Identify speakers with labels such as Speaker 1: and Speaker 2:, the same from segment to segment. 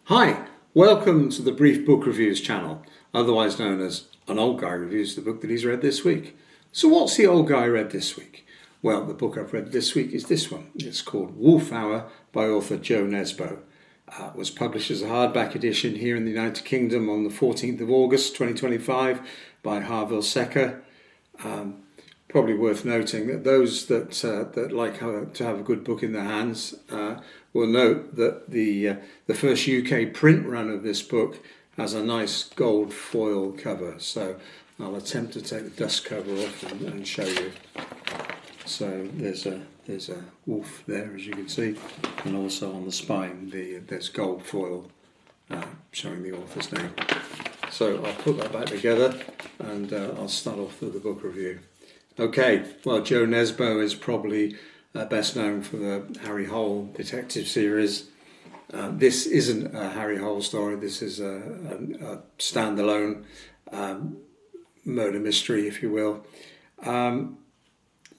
Speaker 1: Hi, welcome to the Brief Book Reviews channel, otherwise known as An Old Guy Reviews the book that he's read this week. So what's the old guy read this week? Well, the book I've read this week is this one. It's called Wolf Hour by author Joe Nesbo. It was published as a hardback edition here in the United Kingdom on the 14th of August 2025 by Harville Secker. Probably worth noting that those that like to have a good book in their hands will note that the first UK print run of this book has a nice gold foil cover. So I'll attempt to take the dust cover off and show you. So there's a wolf there, as you can see, and also on the spine there's gold foil showing the author's name. So I'll put that back together and I'll start off with the book review. Okay, well, Joe Nesbo is probably best known for the Harry Hole detective series. This isn't a Harry Hole story. This is a standalone murder mystery, if you will.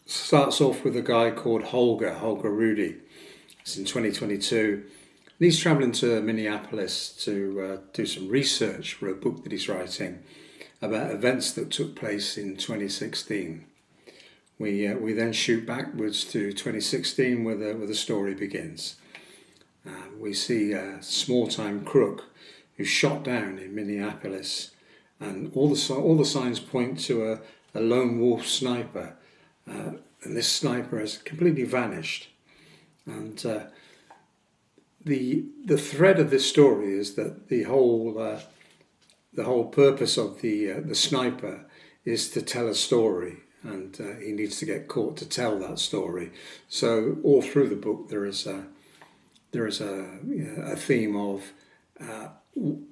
Speaker 1: Starts off with a guy called Holger Rudy. It's in 2022. And he's travelling to Minneapolis to do some research for a book that he's writing about events that took place in 2016. We then shoot backwards to 2016 where the story begins. We see a small-time crook who's shot down in Minneapolis, and all the signs point to a lone wolf sniper, and this sniper has completely vanished. And the thread of this story is that the whole purpose of the sniper is to tell a story. And he needs to get caught to tell that story. So all through the book there is a theme of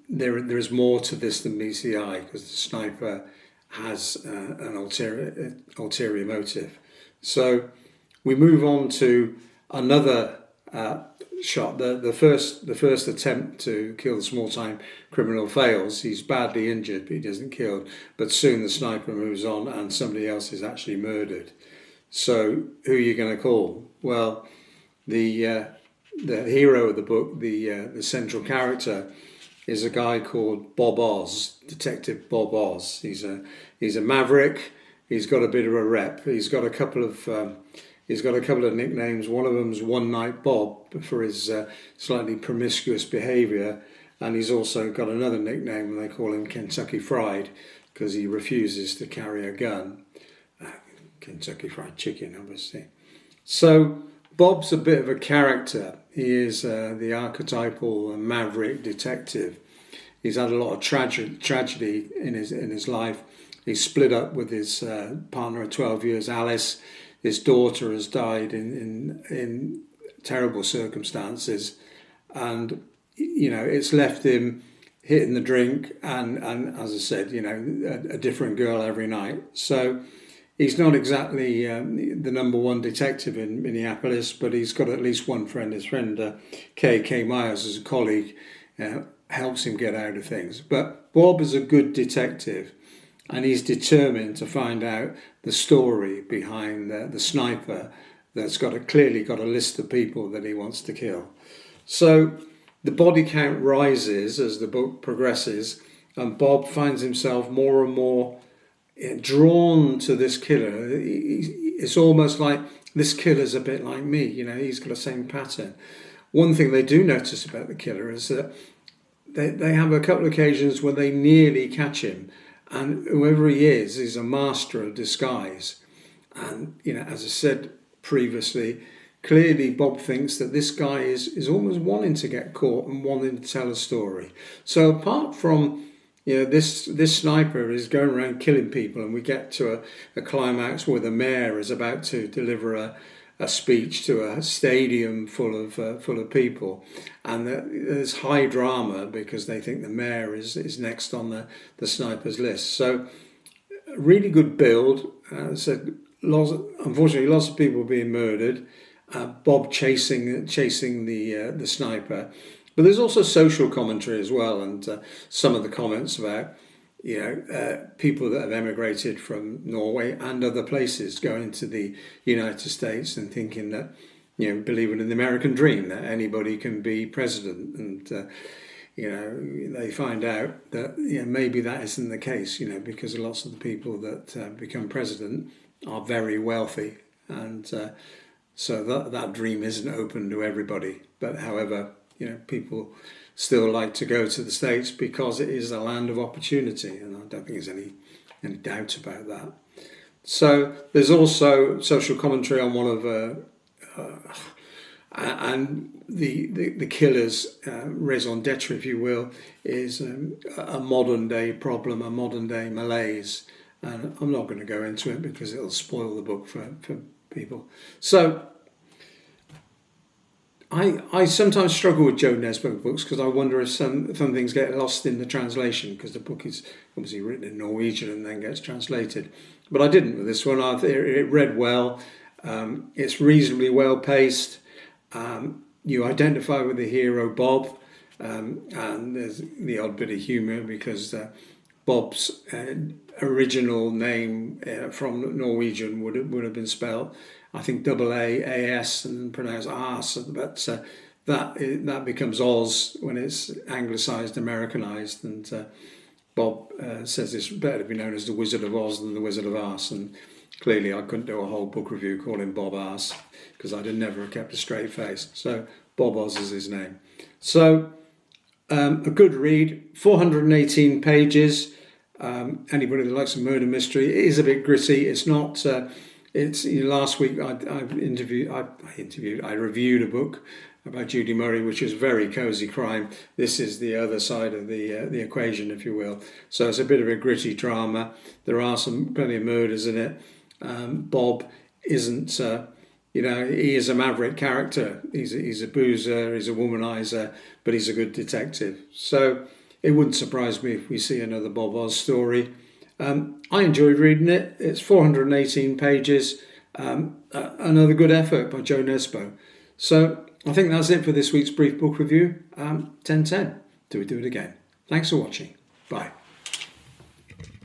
Speaker 1: there is more to this than meets the eye, because the sniper has an ulterior motive. So we move on to another shot. The first attempt to kill the small-time criminal fails. He's badly injured, but he doesn't killed. But soon the sniper moves on, and somebody else is actually murdered. So who are you going to call? Well, the hero of the book, the central character, is a guy called Bob Oz, Detective Bob Oz. He's a maverick. He's got a bit of a rep. He's got a couple of nicknames. One of them's One Night Bob for his slightly promiscuous behaviour, and he's also got another nickname, and they call him Kentucky Fried because he refuses to carry a gun. Kentucky Fried Chicken, obviously. So Bob's a bit of a character. He is the archetypal maverick detective. He's had a lot of tragedy in his life. He's split up with his partner of 12 years, Alice. His daughter has died in terrible circumstances, and it's left him hitting the drink and as I said, a different girl every night. So he's not exactly the number one detective in Minneapolis, but he's got at least one friend. His friend K. Myers, as a colleague, helps him get out of things. But Bob is a good detective, and he's determined to find out the story behind the sniper that's clearly got a list of people that he wants to kill. So the body count rises as the book progresses, and Bob finds himself more and more drawn to this killer. It's almost like this killer's a bit like me. He's got the same pattern. One thing they do notice about the killer is that they have a couple of occasions where they nearly catch him. And whoever he is, he's a master of disguise. And, as I said previously, clearly Bob thinks that this guy is almost wanting to get caught and wanting to tell a story. So apart from, this sniper is going around killing people, and we get to a climax where the mayor is about to deliver a speech to a stadium full of people, and there's high drama because they think the mayor is next on the sniper's list. So really good build. Unfortunately, lots of people being murdered. Bob chasing the sniper, but there's also social commentary as well, and some of the comments about people that have emigrated from Norway and other places going to the United States and thinking that, believing in the American dream that anybody can be president. And they find out that maybe that isn't the case, because lots of the people that become president are very wealthy, and so that dream isn't open to everybody. But however, people still like to go to the States because it is a land of opportunity, and I don't think there's any doubt about that. So there's also social commentary on one of and the killer's raison d'etre, if you will, is a modern day problem, a modern day malaise. And I'm not going to go into it because it'll spoil the book for people. So I sometimes struggle with Joe Nesbo books because I wonder if some things get lost in the translation, because the book is obviously written in Norwegian and then gets translated. But I didn't with this one. It read well. It's reasonably well paced. You identify with the hero Bob, and there's the odd bit of humour because Bob's original name from Norwegian would have been spelled, I think, AAS and pronounced Ars, but that becomes Oz when it's anglicised, Americanised, and Bob says it's better to be known as the Wizard of Oz than the Wizard of Ars, and clearly I couldn't do a whole book review calling Bob Ars because I'd have never kept a straight face. So Bob Oz is his name. So a good read, 418 pages. Anybody that likes a murder mystery, it is a bit gritty. It's not. Last week I reviewed a book about Judy Murray, which is very cosy crime. This is the other side of the equation, if you will. So it's a bit of a gritty drama. There are plenty of murders in it. Bob isn't. He is a maverick character. He's a boozer. He's a womanizer, but he's a good detective. So it wouldn't surprise me if we see another Bob Oz story. I enjoyed reading it. It's 418 pages. Another good effort by Joe Nesbo. So I think that's it for this week's brief book review. 10/10. Do we do it again? Thanks for watching. Bye.